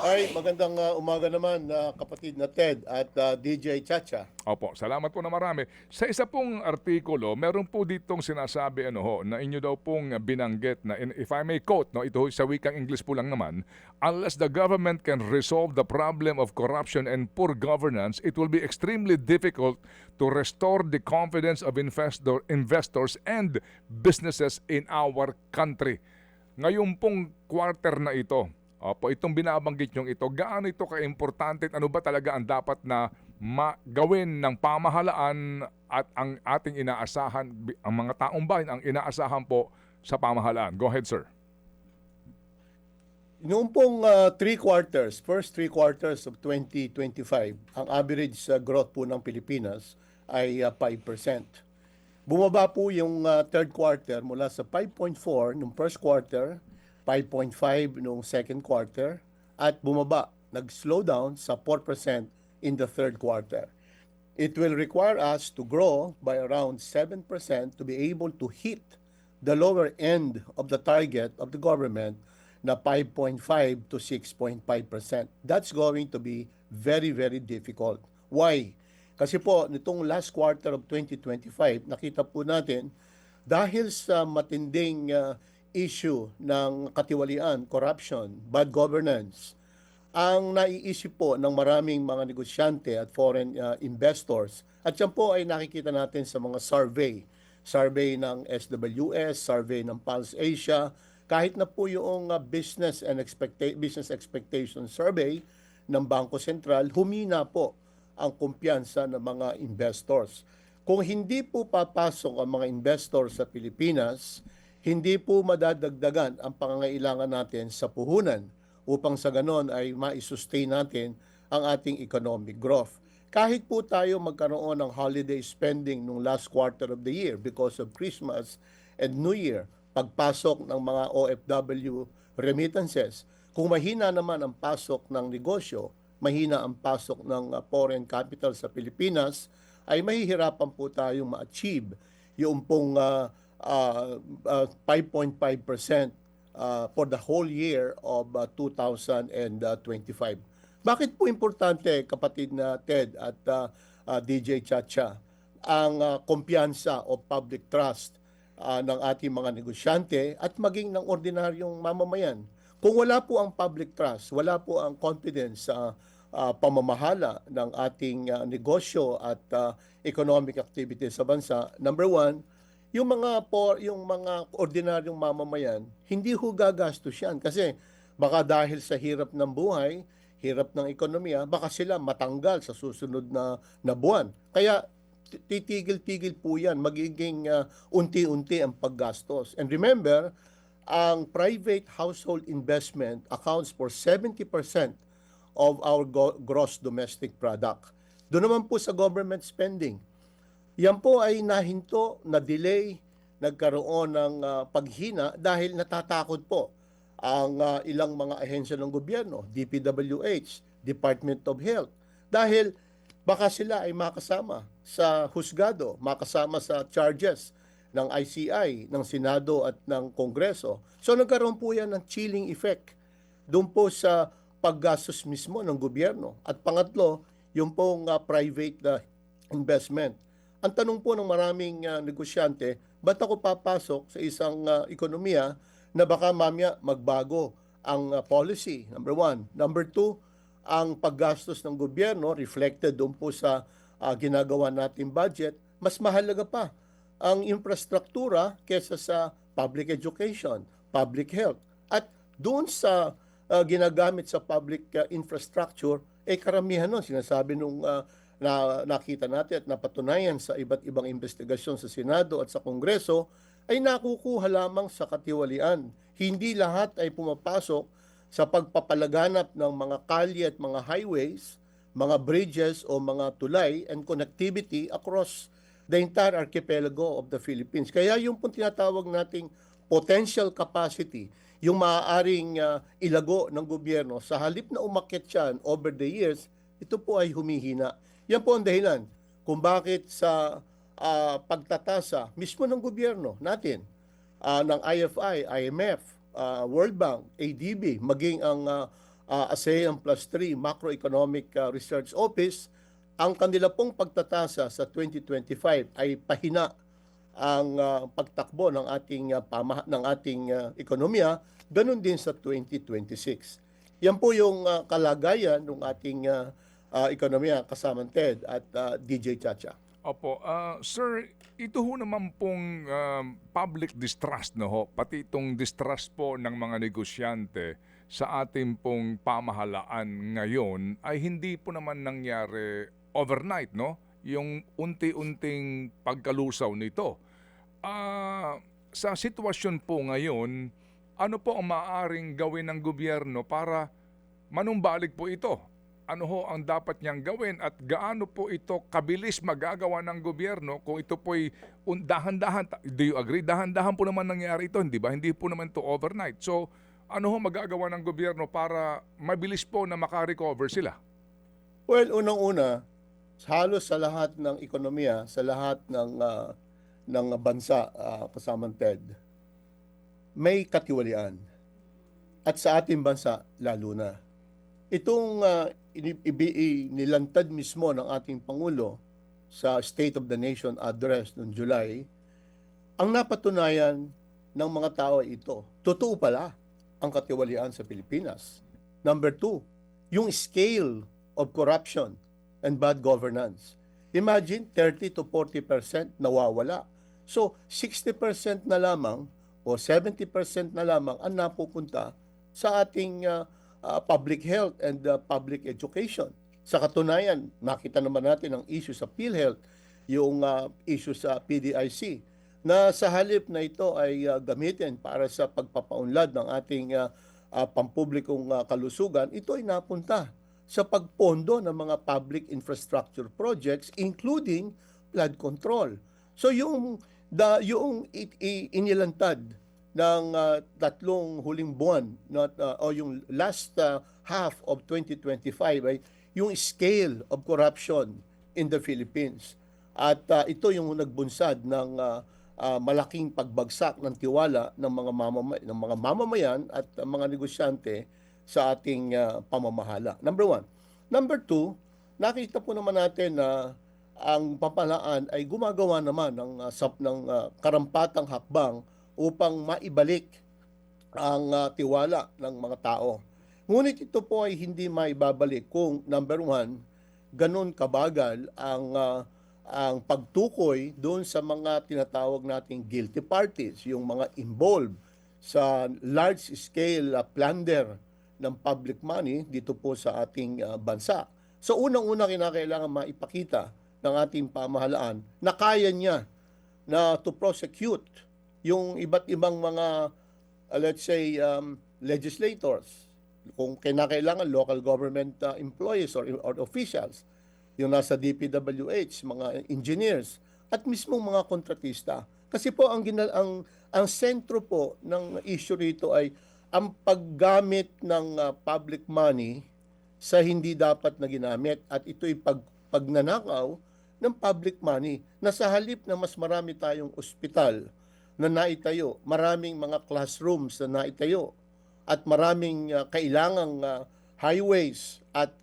Ay, magandang umaga naman kapatid na Ted at DJ Chacha. Opo, salamat po na marami. Sa isa pong artikulo, meron po ditong sinasabi na inyo daw pong binanggit na if I may quote, ito sa wikang English po lang naman, unless the government can resolve the problem of corruption and poor governance, it will be extremely difficult to restore the confidence of investors and businesses in our country. Ngayon pong quarter na ito, itong binabanggit nyong ito, gaano ito ka-importante at ano ba talaga ang dapat na gawin ng pamahalaan at ang ating inaasahan, ang mga taong bayan ang inaasahan po sa pamahalaan? Go ahead, sir. Noong pong first three quarters of 2025, ang average growth po ng Pilipinas ay 5%. Bumaba po yung third quarter mula sa 5.4 noong first quarter, 5.5 noong second quarter, at bumaba, nag-slow down sa 4% in the third quarter. It will require us to grow by around 7% to be able to hit the lower end of the target of the government na 5.5 to 6.5%. That's going to be very, very difficult. Why? Kasi po, nitong last quarter of 2025, nakita po natin, dahil sa matinding issue ng katiwalian, corruption, bad governance, ang naiisip po ng maraming mga negosyante at foreign investors, at yan po ay nakikita natin sa mga survey ng SWS, survey ng Pulse Asia, kahit na po yung business expectation survey ng Bangko Sentral, humina po ang kumpiyansa ng mga investors. Kung hindi po papasok ang mga investors sa Pilipinas, hindi po madadagdagan ang pangangailangan natin sa puhunan upang sa ganon ay ma-sustain natin ang ating economic growth. Kahit po tayo magkaroon ng holiday spending nung last quarter of the year because of Christmas and New Year, pagpasok ng mga OFW remittances, kung mahina naman ang pasok ng negosyo, mahina ang pasok ng foreign capital sa Pilipinas, ay mahihirapan po tayong ma-achieve yung pong 5.5% for the whole year of 2025. Bakit po importante, kapatid na Ted at DJ Chacha, ang kumpiyansa o public trust ng ating mga negosyante at maging ng ordinaryong mamamayan? Kung wala po ang public trust, wala po ang confidence sa pamamahala ng ating negosyo at economic activity sa bansa, number one, yung mga ordinaryong mamamayan, hindi ho gagastos yan. Kasi baka dahil sa hirap ng buhay, hirap ng ekonomiya, baka sila matanggal sa susunod na buwan. Kaya titigil-tigil po yan, magiging unti-unti ang paggastos. And remember, ang private household investment accounts for 70% of our gross domestic product. Doon naman po sa government spending, yan po ay nahinto, na-delay, nagkaroon ng paghina dahil natatakot po ang ilang mga ahensya ng gobyerno, DPWH, Department of Health, dahil baka sila ay makasama sa husgado, makasama sa charges ng ICI, ng Senado at ng Kongreso. So nagkaroon po yan ng chilling effect doon po sa paggastos mismo ng gobyerno. At pangatlo, yung pong private investment. Ang tanong po ng maraming negosyante, ba't ako papasok sa isang ekonomiya na baka mamaya magbago ang policy? Number one. Number two, ang paggastos ng gobyerno reflected doon po sa ginagawa nating budget, mas mahalaga pa ang infrastruktura kesa sa public education, public health. At doon sa ginagamit sa public infrastructure, karamihan nun, sinasabi nung na nakita natin at napatunayan sa iba't ibang investigasyon sa Senado at sa Kongreso, ay nakukuha lamang sa katiwalian. Hindi lahat ay pumapasok sa pagpapalaganap ng mga kalye at mga highways, mga bridges o mga tulay and connectivity across the entire archipelago of the Philippines. Kaya yung pong tinatawag nating potential capacity, yung maaaring ilago ng gobyerno, sa halip na umakyat yan over the years, ito po ay humihina. Yan po ang dahilan kung bakit sa pagtatasa mismo ng gobyerno natin, ng IFI, IMF, World Bank, ADB, maging ang ASEAN Plus 3 Macroeconomic Research Office, ang kanila pong pagtatasa sa 2025 ay pahina ang pagtakbo ng ating ng ating ekonomiya, ganun din sa 2026. Yan po yung kalagayan ng ating ekonomiya, kasamang Ted at DJ Chacha. Opo, sir, ito ho naman pong public distrust, no ho, pati itong distrust po ng mga negosyante sa ating pong pamahalaan ngayon ay hindi po naman nangyari overnight, no? Yung unti-unting pagkalusaw nito. Sa sitwasyon po ngayon, ano po ang maaaring gawin ng gobyerno para manumbalik po ito? Ano ho ang dapat niyang gawin at gaano po ito kabilis magagawa ng gobyerno kung ito po'y dahan-dahan, do you agree? Dahan-dahan po naman nangyari ito, hindi ba? Hindi po naman ito overnight. So, ano ho magagawa ng gobyerno para mabilis po na makarecover sila? Well, unang-una, halos sa lahat ng ekonomiya, sa lahat ng bansa, kasamang Ted, may katiwalian. At sa ating bansa, lalo na. Itong nilantad mismo ng ating Pangulo sa State of the Nation Address noong July, ang napatunayan ng mga tao ay ito. Totoo pala ang katiwalian sa Pilipinas. Number 2, yung scale of corruption and bad governance. Imagine 30 to 40% nawawala. So 60% na lamang o 70% na lamang ang napupunta sa ating public health and public education. Sa katunayan, nakita naman natin ang issue sa PhilHealth, yung issue sa PDIC, na sa halip na ito ay gamitin para sa pagpapaunlad ng ating pampublikong kalusugan, ito ay napunta sa pagpondo ng mga public infrastructure projects including flood control. So yung inilantad ng tatlong huling buwan o yung last half of 2025 ay yung scale of corruption in the Philippines. At ito yung nagbunsad ng malaking pagbagsak ng tiwala ng mga mamamayan at mga negosyante sa ating pamamahala. Number 1. Number 2, nakita po naman natin na ang pamahalaan ay gumagawa naman ng karampatang hakbang upang maibalik ang tiwala ng mga tao. Ngunit ito po ay hindi maibabalik kung, number 1, ganun kabagal ang pagtukoy doon sa mga tinatawag nating guilty parties, yung mga involved sa large-scale plunder ng public money dito po sa ating bansa. So unang-una kinakailangan maipakita ng ating pamahalaan na kaya niya na to prosecute yung iba't ibang mga, let's say, legislators, kung kinakailangan local government employees or officials, yung nasa DPWH, mga engineers, at mismong mga kontratista. Kasi po ang sentro po ng issue rito ay ang paggamit ng public money sa hindi dapat na ginamit, at ito'y pagnanakaw ng public money, na sa halip na mas marami tayong ospital na naitayo, maraming mga classrooms na naitayo, at maraming kailangang highways at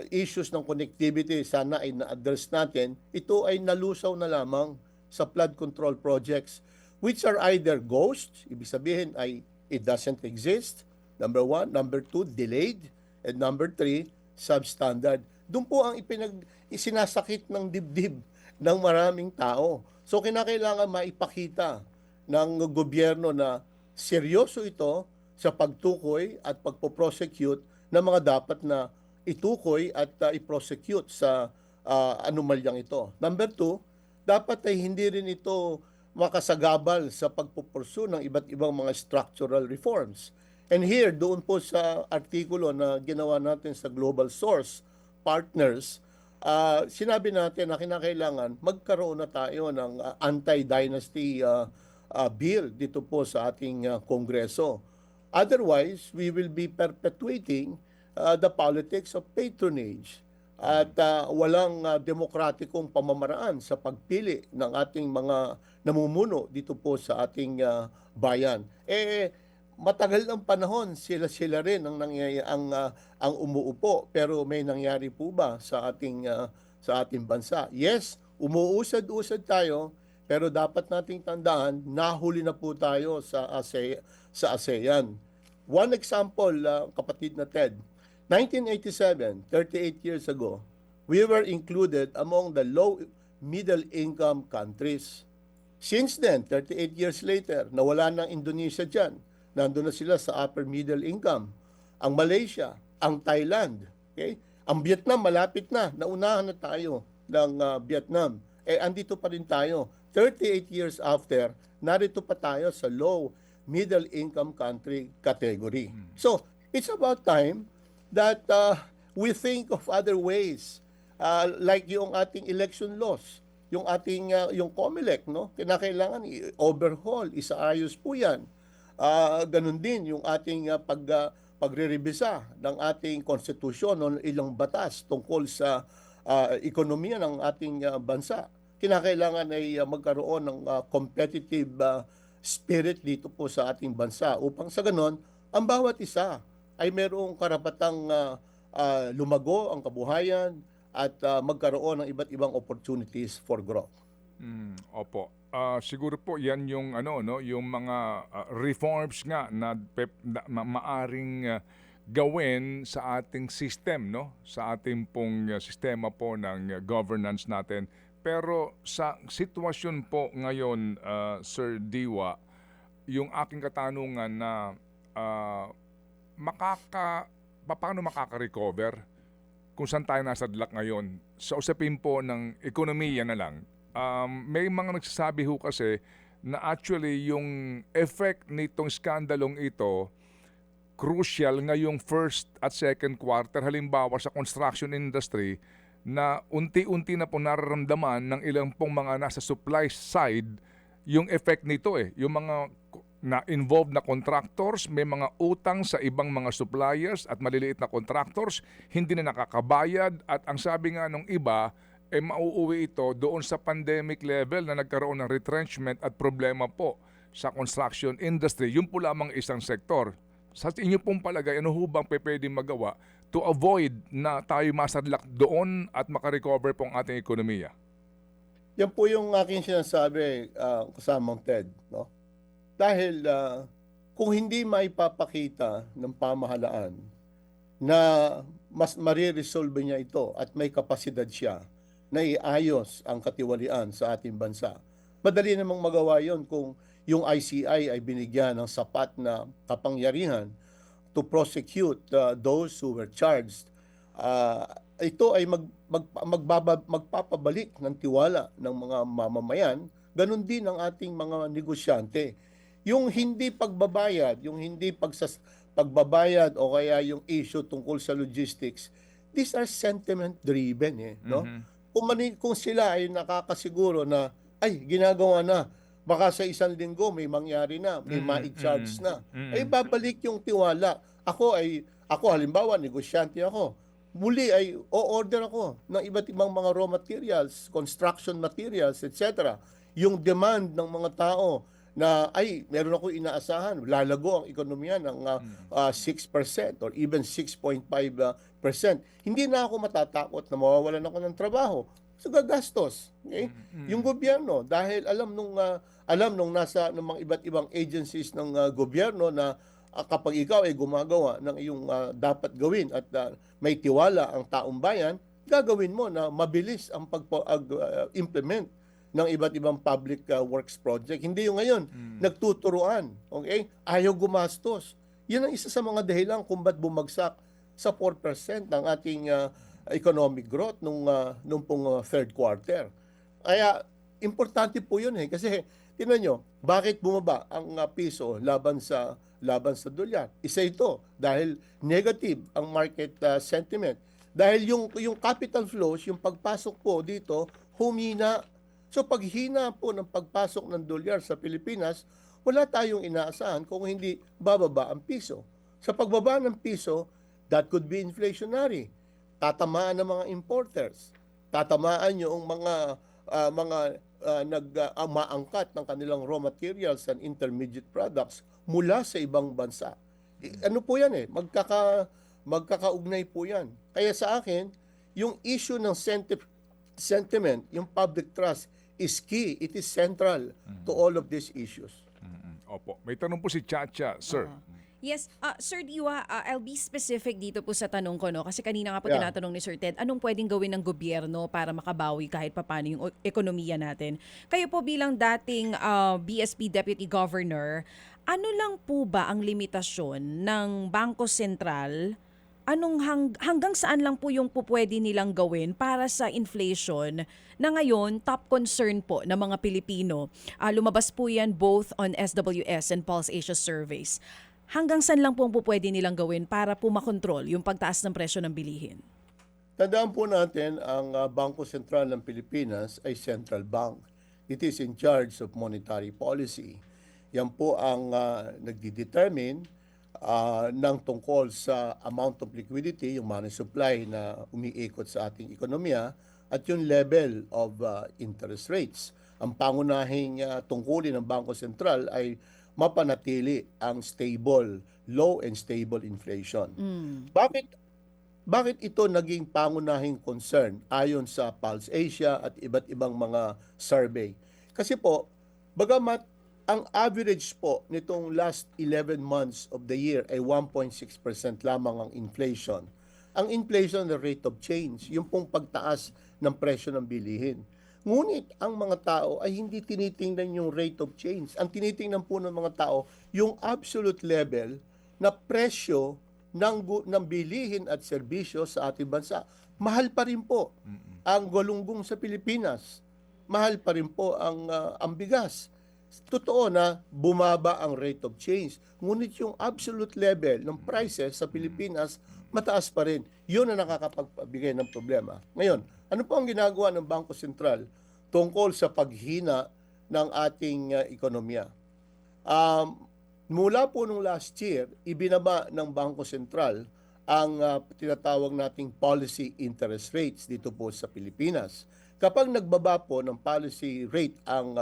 issues ng connectivity sana ay na-address natin, ito ay nalusaw na lamang sa flood control projects, which are either ghosts, ibig sabihin ay it doesn't exist, number 1, number 2, delayed, and number 3, substandard. Doon po ang isinasakit ng dibdib ng maraming tao. So kinakailangan maipakita ng gobyerno na seryoso ito sa pagtukoy at pagpo-prosecute ng mga dapat na itukoy at i-prosecute sa anomalyang ito. Number 2, dapat ay hindi rin ito makasagabal sa pagpupursu ng iba't ibang mga structural reforms. And here, doon po sa artikulo na ginawa natin sa Global Source Partners, sinabi natin na kinakailangan magkaroon na tayo ng anti-dynasty bill dito po sa ating Kongreso. Otherwise, we will be perpetuating the politics of patronage at walang demokratikong pamamaraan sa pagpili ng ating mga namumuno dito po sa ating bayan. matagal ng panahon sila rin ang umuupo, pero may nangyari po ba sa ating bansa? Yes, umuusad-usad tayo, pero dapat nating tandaan, nahuli na po tayo sa ASEAN. One example, kapatid na Ted, 1987, 38 years ago, we were included among the low middle income countries. Since then, 38 years later, nawala ng Indonesia dyan. Nandun na sila sa upper middle income. Ang Malaysia, ang Thailand, okay? Ang Vietnam, malapit na. Naunahan na tayo ng Vietnam. Andito pa rin tayo. 38 years after, narito pa tayo sa low middle income country category. So, it's about time that we think of other ways. Like yung ating election laws, yung ating yung COMELEC, no? Kinakailangan i-overhaul, isaayos po 'yan. Ganun din yung ating pagre-revisa ng ating konstitusyon o ilang batas tungkol sa ekonomiya ng ating bansa. Kinakailangan ay magkaroon ng competitive spirit dito po sa ating bansa upang sa ganon, ang bawat isa ay mayroong karapatang lumago ang kabuhayan, at magkaroon ng iba't ibang opportunities for growth. Opo. Siguro po 'yan yung yung mga reforms nga na maaring gawin sa ating system, no? Sa ating pong sistema po ng governance natin. Pero sa sitwasyon po ngayon, Sir Diwa, yung aking katanungan na paano makaka-recover kung saan tayo nasadlak ngayon? Sa usapin po ng ekonomiya na lang, may mga nagsasabi ho kasi na actually yung effect nitong skandalong ito, crucial ngayong first at second quarter, halimbawa sa construction industry, na unti-unti na po nararamdaman ng ilang pong mga nasa supply side yung effect nito yung mga na involved na contractors, may mga utang sa ibang mga suppliers at maliliit na contractors, hindi na nakakabayad at ang sabi nga nung iba, mauuwi ito doon sa pandemic level na nagkaroon ng retrenchment at problema po sa construction industry. Yun po lamang isang sektor. Sa inyo pong palagay, ano ho bang pwedeng magawa to avoid na tayo masadlak doon at makarecover po ang ating ekonomiya? Yan po yung aking sinasabi, kasamang Ted, no? Dahil kung hindi maipapakita ng pamahalaan na mas mariresolve niya ito at may kapasidad siya na iayos ang katiwalian sa ating bansa, madali namang magawa yon kung yung ICI ay binigyan ng sapat na kapangyarihan to prosecute those who were charged. Ito ay magpapabalik ng tiwala ng mga mamamayan, ganun din ang ating mga negosyante. Yung hindi pagbabayad, yung hindi pagbabayad o kaya yung issue tungkol sa logistics, these are sentiment driven no? Kung sila ay nakakasiguro na ay ginagawa na, baka sa isang linggo may mangyari na, may ma-charge na, ay babalik yung tiwala. Ako halimbawa, negosyante ako. Muli ay o-order ako ng iba't ibang mga raw materials, construction materials, etc. Yung demand ng mga tao na ay meron ako inaasahan, lalago ang ekonomiya ng 6% or even 6.5%. Hindi na ako matatakot na mawawalan ako ng trabaho. So gagastos. Okay? Yung gobyerno, dahil alam nung nasa ng mga iba't ibang agencies ng gobyerno na kapag ikaw ay gumagawa ng iyong dapat gawin at may tiwala ang taong bayan, gagawin mo na mabilis ang pag-implement ng iba't ibang public works project. Hindi yung ngayon, nagtuturuan, okay? Ayaw gumastos. Yan ang isa sa mga dahilan kung ba't bumagsak sa 4% ng ating economic growth nung pong third quarter. Kaya, importante po yun kasi, tingnan nyo, bakit bumaba ang piso laban sa dolyar? Isa ito, dahil negative ang market sentiment. Dahil yung capital flows, yung pagpasok po dito, humina. So paghina po ng pagpasok ng dolyar sa Pilipinas, wala tayong inaasahan kung hindi bababa ang piso. Sa pagbaba ng piso, that could be inflationary. Tatamaan ng mga importers. Tatamaan yung mga maangkat ng kanilang raw materials and intermediate products mula sa ibang bansa. Ano po yan magkakaugnay po yan. Kaya sa akin, yung issue ng sentiment, yung public trust is key. It is central to all of these issues. Opo. May tanong po si Chacha, sir. Yes, Sir Diwa, I'll be specific dito po sa tanong ko, no? Kasi kanina nga po Yeah. tinatanong ni Sir Ted, anong pwedeng gawin ng gobyerno para makabawi kahit papano yung ekonomiya natin? Kayo po bilang dating BSP Deputy Governor, ano lang po ba ang limitasyon ng Bangko Sentral? Hanggang saan lang po yung pupwede nilang gawin para sa inflation na ngayon top concern po ng mga Pilipino? Lumabas po yan both on SWS and Pulse Asia surveys. Hanggang saan lang po ang pupwede nilang gawin para po makontrol yung pagtaas ng presyo ng bilihin? Tandaan po natin, ang Bangko Sentral ng Pilipinas ay central bank. It is in charge of monetary policy. Yan po ang nagdi-determine ng tungkol sa amount of liquidity, yung money supply na umiikot sa ating ekonomiya, at yung level of interest rates. Ang pangunahing tungkulin ng Bangko Sentral ay mapanatili ang low and stable inflation. Bakit ito naging pangunahing concern ayon sa Pulse Asia at iba't ibang mga survey? Kasi po, bagamat ang average po nitong last 11 months of the year ay 1.6% lamang ang inflation. Ang inflation, the rate of change, yung pong pagtaas ng presyo ng bilihin. Ngunit ang mga tao ay hindi tinitingnan yung rate of change. Ang tinitingnan po ng mga tao yung absolute level na presyo ng bilihin at serbisyo sa ating bansa. Mahal pa rin po ang galunggong sa Pilipinas. Mahal pa rin po ang bigas. Totoo na bumaba ang rate of change. Ngunit yung absolute level ng prices sa Pilipinas mataas pa rin. Yun ang nakakapagbigay ng problema. Ngayon, ano po ang ginagawa ng Bangko Sentral tungkol sa paghina ng ating ekonomiya? Mula po nung last year, ibinaba ng Bangko Sentral ang tinatawag nating policy interest rates dito po sa Pilipinas. Kapag nagbaba po ng policy rate ang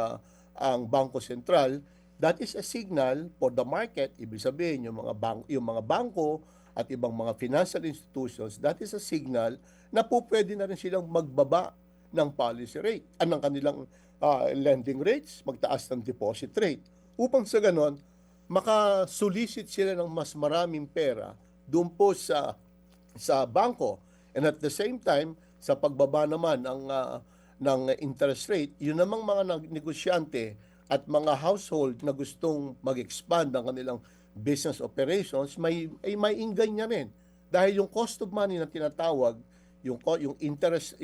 Bangko Sentral, that is a signal for the market. Ibig sabihin, yung mga bangko at ibang mga financial institutions, that is a signal na po pwede na rin silang magbaba ng policy rate, ng kanilang lending rates, magtaas ng deposit rate. Upang sa ganon, makasulisit sila ng mas maraming pera doon po sa bangko. And at the same time, sa pagbaba naman ng interest rate, yun namang mga negosyante at mga household na gustong mag-expand ang kanilang business operations, may inggan niya rin. Dahil yung cost of money na tinatawag, yung interest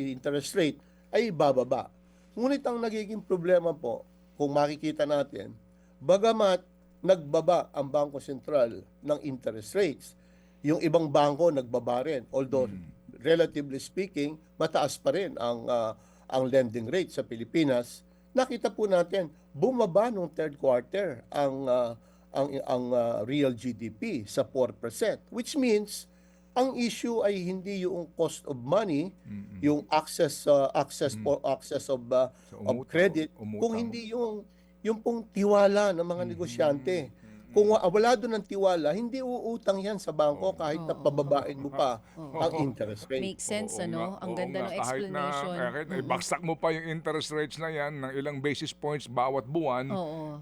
rate, ay bababa. Ngunit ang nagiging problema po, kung makikita natin, bagamat nagbaba ang Bangko Sentral ng interest rates, yung ibang bangko nagbaba rin. Although, relatively speaking, mataas pa rin ang lending rate sa Pilipinas. Nakita po natin, bumaba nung third quarter ang real GDP sa 4%, which means ang issue ay hindi yung cost of money, yung access of credit, kung hindi yung pong tiwala ng mga negosyante. Kung wala doon ng tiwala, hindi uutang yan sa bangko kahit na pababain mo pa ang interest rate. Makes sense, ano? Ang ganda ng Kahit explanation. kahit ibaksak mo pa yung interest rates na yan ng ilang basis points bawat buwan,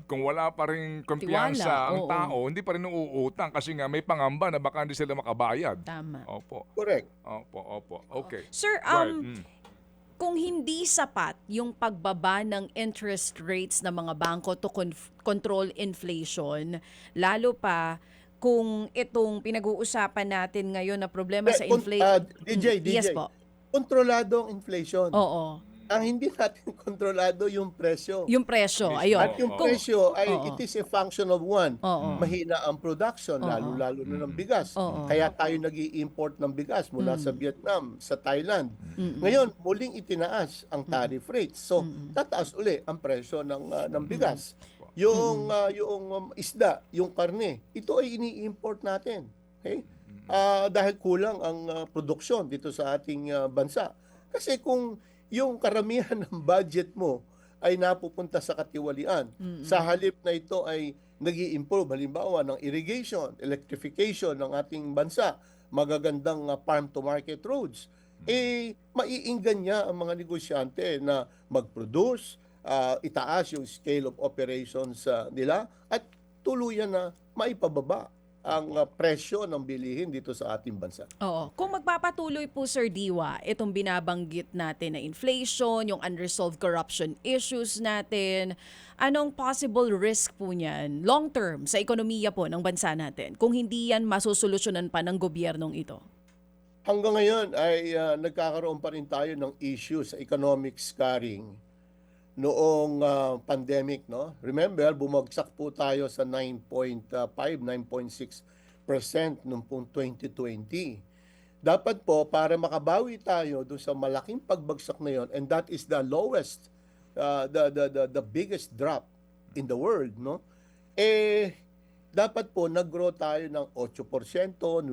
kung wala pa rin kumpiyansa Tiwala, ang tao, hindi pa rin uutang kasi nga may pangamba na baka hindi sila makabayad. Tama. Opo. Correct. Opo. Okay. Sir, Go ahead. kung hindi sapat yung pagbaba ng interest rates ng mga bangko to control inflation, lalo pa kung itong pinag-uusapan natin ngayon na problema sa inflation. DJ, Yes po. Kontrolado ang inflation. Oo. Ang hindi natin kontrolado yung presyo. Yung presyo, Mismo. ayun. At yung presyo ay Oo. it is a function of one. Oo. Mahina ang production, lalo-lalo na ng bigas. Kaya tayo nag-i-import ng bigas mula sa Vietnam, sa Thailand. Ngayon, muling itinaas ang tariff rates. So, tataas uli ang presyo ng bigas. Yung isda, yung karne, ito ay ini-import natin. Okay? Dahil kulang ang produksyon dito sa ating bansa. Kasi kung yung karamihan ng budget mo ay napupunta sa katiwalian. Sa halip na ito ay nag-i-improve, halimbawa ng irrigation, electrification ng ating bansa, magagandang farm-to-market roads, maiinggan niya ang mga negosyante na mag-produce, itaas yung scale of operations nila at tuluyan na maipababa ang presyo ng bilihin dito sa ating bansa. Oo. Kung magpapatuloy po, Sir Diwa, itong binabanggit natin na inflation, yung unresolved corruption issues natin, anong possible risk po niyan long term sa ekonomiya po ng bansa natin kung hindi yan masusolusyonan pa ng gobyernong ito? Hanggang ngayon ay nagkakaroon pa rin tayo ng issue sa economic scarring noong pandemic, no? Remember, bumagsak po tayo sa 9.6% noong pong 2020. Dapat po, para makabawi tayo doon sa malaking pagbagsak na yon, and that is the lowest, the biggest drop in the world, no? Dapat po nag-grow tayo ng 8%, 9%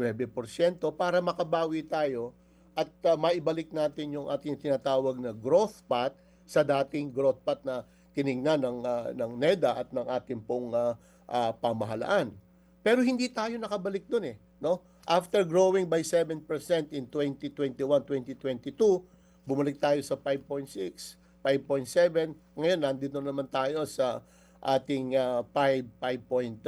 para makabawi tayo at maibalik natin yung ating tinatawag na growth path sa dating growth path na tiningnan ng NEDA at ng ating pong pamahalaan. Pero hindi tayo nakabalik doon no? After growing by 7% in 2021-2022, bumalik tayo sa 5.6, 5.7. Ngayon, nandito naman tayo sa ating 5.5%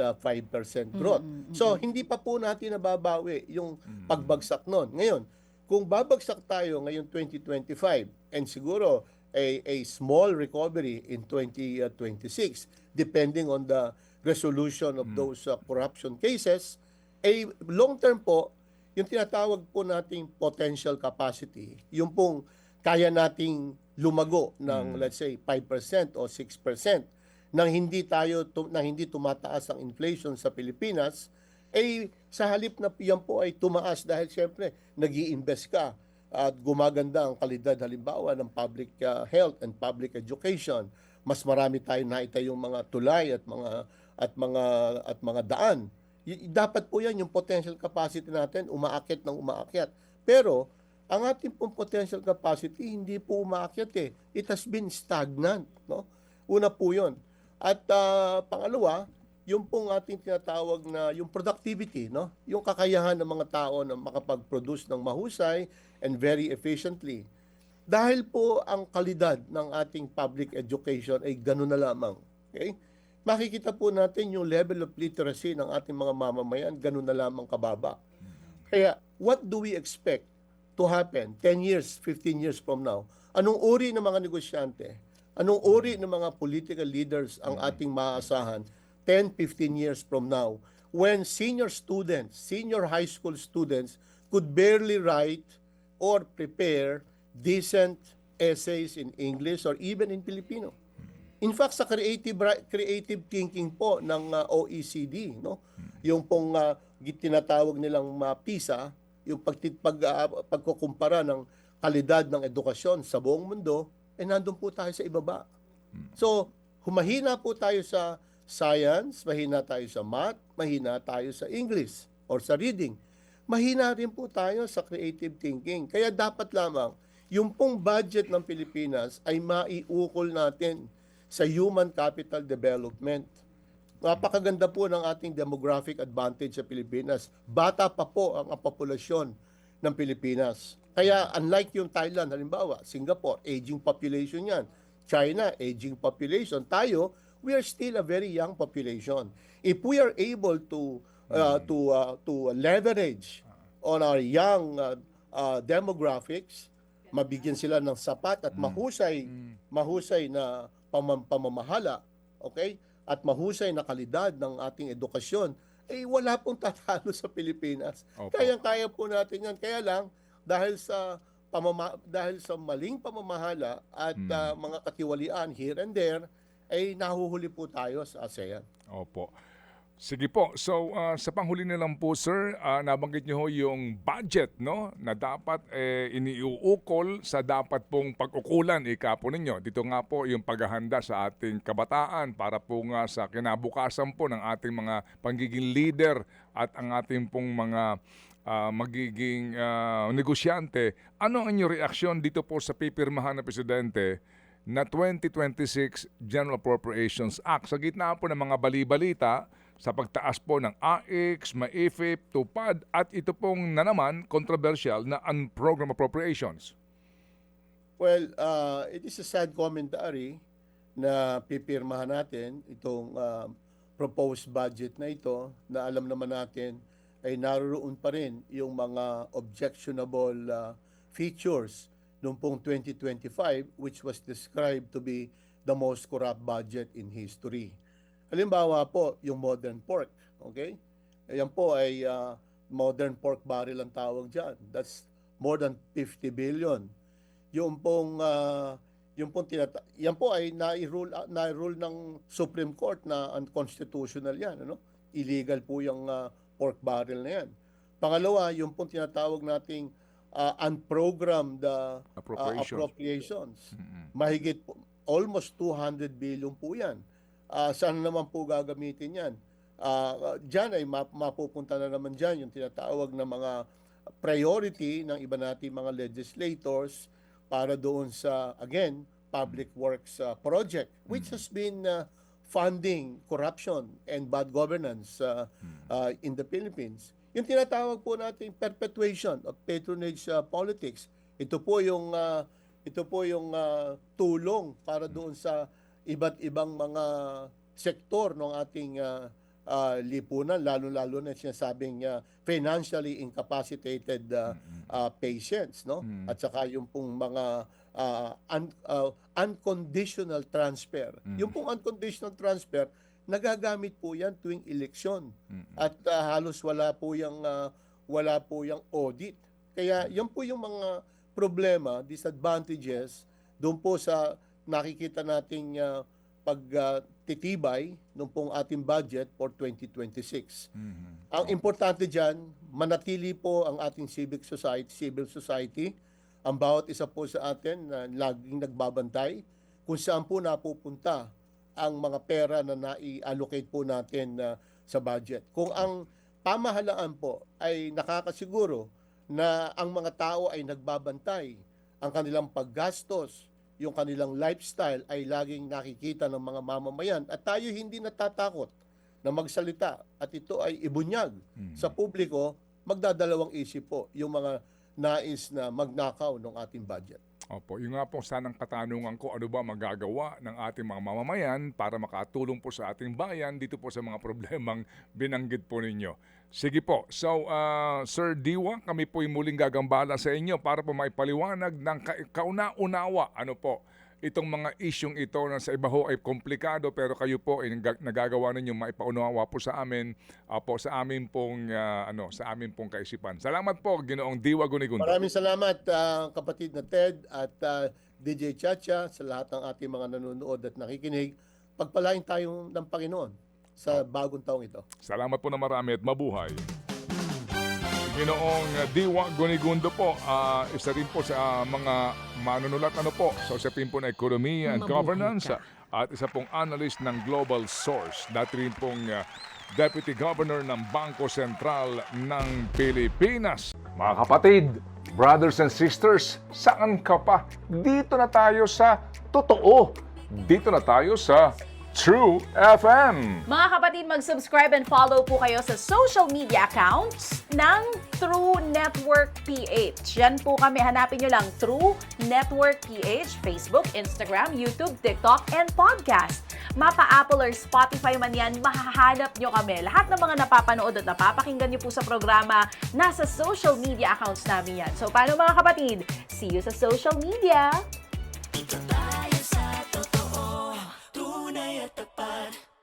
growth. So, hindi pa po natin nababawi yung pagbagsak nun. Ngayon, kung babagsak tayo ngayon 2025 and siguro a small recovery in 2026 depending on the resolution of those corruption cases, long term po, yung tinatawag po nating potential capacity, yung pong kaya nating lumago ng let's say 5% o 6% nang hindi tumataas ang inflation sa Pilipinas, sa halip na yan po ay tumaas dahil siyempre nag-i-invest ka at gumaganda ang kalidad halimbawa ng public health and public education. Mas marami tayong naitayong mga tulay at mga daan. Dapat po yan yung potential capacity natin umaakyat ng umaakyat. Pero ang ating pong potential capacity hindi po umaakyat It has been stagnant, no? Una po 'yon. At pangalawa, yung pong ating tinatawag na yung productivity, no? Yung kakayahan ng mga tao na makapag-produce ng mahusay and very efficiently. Dahil po ang kalidad ng ating public education ay gano'n na lamang. Okay? Makikita po natin yung level of literacy ng ating mga mamamayan, gano'n na lamang kababa. Kaya, what do we expect to happen 10 years, 15 years from now? Anong uri ng mga negosyante? Anong uri ng mga political leaders ang ating maaasahan 10, 15 years from now when senior students, senior high school students could barely write or prepare decent essays in English or even in Filipino. In fact, sa creative thinking po ng OECD, no? Yung pong tinatawag nilang PISA, yung pagkukumpara ng kalidad ng edukasyon sa buong mundo, nandun po tayo sa ibaba. So, humahina po tayo sa science, mahina tayo sa math, mahina tayo sa English or sa reading. Mahina rin po tayo sa creative thinking. Kaya dapat lamang, yung pong budget ng Pilipinas ay maiukol natin sa human capital development. Napakaganda po ng ating demographic advantage sa Pilipinas. Bata pa po ang populasyon ng Pilipinas. Kaya unlike yung Thailand, halimbawa, Singapore, aging population yan. China, aging population. Tayo, we are still a very young population. If we are able to leverage on our young demographics, mabigyan sila ng sapat at mahusay na pamamahala, okay? At mahusay na kalidad ng ating edukasyon, wala pong tatalo sa Pilipinas. Kaya po natin yan. Kaya lang, dahil sa maling pamamahala at mga katiwalian here and there, nahuhuli po tayo sa ASEAN. Opo. Sige po. So, sa panghuli na lang po, sir, nabanggit niyo ho yung budget, no? Na dapat iniuukol sa dapat pong pag-ukulan, ika po ninyo. Dito nga po yung paghahanda sa ating kabataan para po nga sa kinabukasan po ng ating mga pagiging leader at ang ating pong mga magiging negosyante, ano ang inyong reaksyon dito po sa pipirmahan ng Presidente na 2026 General Appropriations Act? Sa gitna po ng mga bali-balita sa pagtaas po ng AIX, MAIFIP, TUPAD at ito pong na naman controversial na unprogrammed appropriations. Well, it is a sad commentary na pipirmahan natin itong proposed budget na ito na alam naman natin ay naroon pa rin yung mga objectionable features noong pong 2025 which was described to be the most corrupt budget in history. Halimbawa po, yung modern pork, okay? Ayan po ay modern pork barrel ang tawag dyan. That's more than 50 billion. Yung pong yan po ay na-rule ng Supreme Court na unconstitutional yan, ano? Illegal po yung pork barrel na yan. Pangalawa, yung pong tinatawag nating unprogrammed appropriations. Mahigit po, almost 200 billion po yan. Saan naman po gagamitin yan? Diyan ay mapupunta na naman dyan yung tinatawag na mga priority ng iba nating mga legislators para doon sa, again, public works project, which has been funding corruption and bad governance in the Philippines. Yung tinatawag po natin perpetuation of patronage politics. Ito po yung tulong para doon sa iba't ibang mga sektor ng ating lipunan, lalo-lalo na sinasabing financially incapacitated patients, no? At saka yung pong mga unconditional transfer. Yung pong unconditional transfer, nagagamit po yan tuwing eleksyon. At halos wala po yung audit. Kaya yan po yung mga problema, disadvantages doon po sa nakikita nating pagtitibay ng pong ating budget for 2026. Ang importante dyan, manatili po ang ating civil society, ang bawat isa po sa atin na laging nagbabantay kung saan po napupunta ang mga pera na nai-allocate po natin sa budget. Kung ang pamahalaan po ay nakakasiguro na ang mga tao ay nagbabantay, ang kanilang paggastos, yung kanilang lifestyle ay laging nakikita ng mga mamamayan at tayo hindi natatakot na magsalita at ito ay ibunyag sa publiko, magdadalawang isip po yung mga nais na magnakaw ng ating budget. Opo, yung nga po sanang katanungan ko, ano ba magagawa ng ating mga mamamayan para makatulong po sa ating bayan dito po sa mga problemang binanggit po ninyo. Sige po, so Sir Diwa, kami po yung muling gagambala sa inyo para po maipaliwanag ng kauna-unawa ano po itong mga isyong ito na sa iba ho ay komplikado pero kayo po ay nagagawa ninyo maipaunawa po sa amin sa amin pong sa amin pong kaisipan. Salamat po Ginoong Diwa Gunigundo. Maraming salamat kapatid na Ted at DJ Chacha sa lahat ng ating mga nanonood at nakikinig. Pagpalain tayo ng Panginoon sa bagong taong ito. Salamat po na marami at mabuhay. Ginoong Diwa Gunigundo po, isa rin po sa mga manunulat sa usapin po ng ekonomiya and governance at isa pong analyst ng Global Source. Dati rin pong Deputy Governor ng Bangko Sentral ng Pilipinas. Mga kapatid, brothers and sisters, saan ka pa? Dito na tayo sa totoo. Dito na tayo sa True FM. Mga kapatid, mag-subscribe and follow po kayo sa social media accounts ng True Network PH. Yan po kami, hanapin nyo lang True Network PH, Facebook, Instagram, YouTube, TikTok, and podcast. Mapa Apple or Spotify man yan, mahahanap nyo kami. Lahat ng mga napapanood at napapakinggan nyo po sa programa, nasa social media accounts namin yan. So paano mga kapatid? See you sa social media!